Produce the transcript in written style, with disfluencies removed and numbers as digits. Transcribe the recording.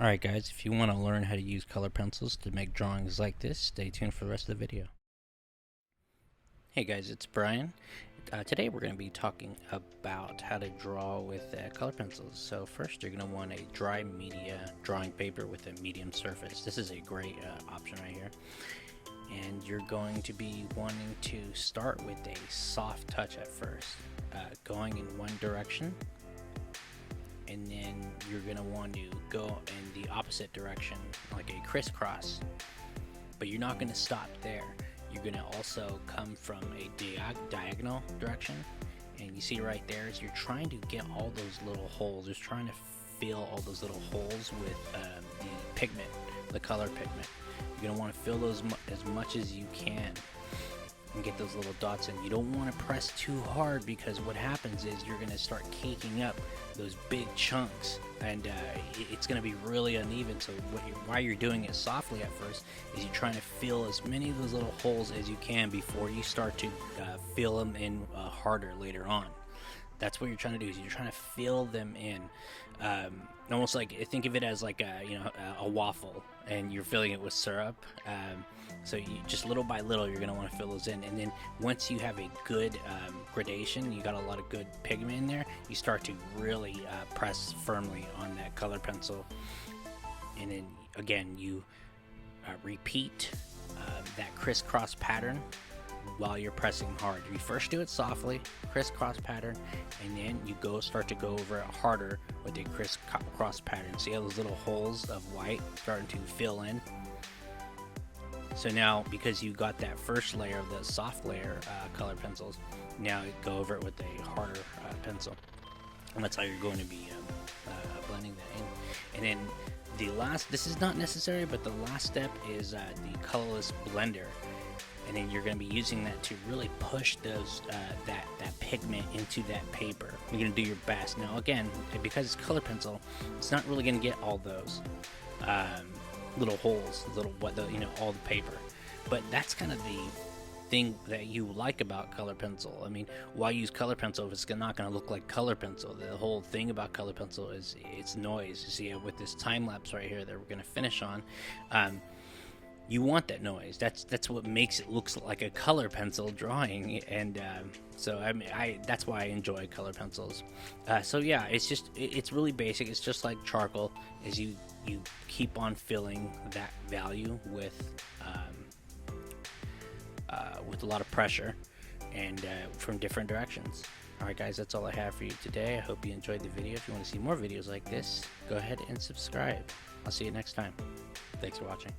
Alright guys, if you want to learn how to use color pencils to make drawings like this, stay tuned for the rest of the video. Hey guys, it's Brian. Today we're going to be talking about how to draw with color pencils. So first you're going to want a dry media drawing paper with a medium surface. This is a great option right here. And you're going to be wanting to start with a soft touch at first, going in one direction. And then you're going to want to go in the opposite direction, like a crisscross. But you're not going to stop there. You're going to also come from a diagonal direction. And you see right there is you're trying to get all those little holes. Just trying to fill all those little holes with the pigment, the color pigment. You're going to want to fill those as much as you can and get those little dots in. You don't want to press too hard, because what happens is you're going to start caking up those big chunks, and it's going to be really uneven. So why you're doing it softly at first is you're trying to fill as many of those little holes as you can before you start to fill them in harder later on. That's what you're trying to do, is you're trying to fill them in, almost like, think of it as like a waffle, and you're filling it with syrup. So you just little by little, you're going to want to fill those in, and then once you have a good gradation, you got a lot of good pigment in there, you start to really press firmly on that color pencil, and then again you repeat that crisscross pattern while you're pressing hard. You first do it softly, crisscross pattern, and then you start to go over it harder with a crisscross pattern. See how those little holes of white starting to fill in? So now, because you got that first layer of the soft layer color pencils, now you go over it with a harder pencil, and that's how you're going to be blending that in. And then the last, this is not necessary, but the last step is the colorless blender. And then you're going to be using that to really push those that pigment into that paper. You're going to do your best. Now again, because it's color pencil, it's not really going to get all those little holes, all the paper. But that's kind of the thing that you like about color pencil. I mean, why use color pencil if it's not going to look like color pencil? The whole thing about color pencil is its noise. You see, with this time lapse right here that we're going to finish on. You want that noise. That's what makes it looks like a color pencil drawing, and so I mean, that's why I enjoy color pencils. So yeah, it's really basic. It's just like charcoal, is you keep on filling that value with a lot of pressure and from different directions. Alright guys, that's all I have for you today. I hope you enjoyed the video. If you want to see more videos like this, go ahead and subscribe. I'll see you next time. Thanks for watching.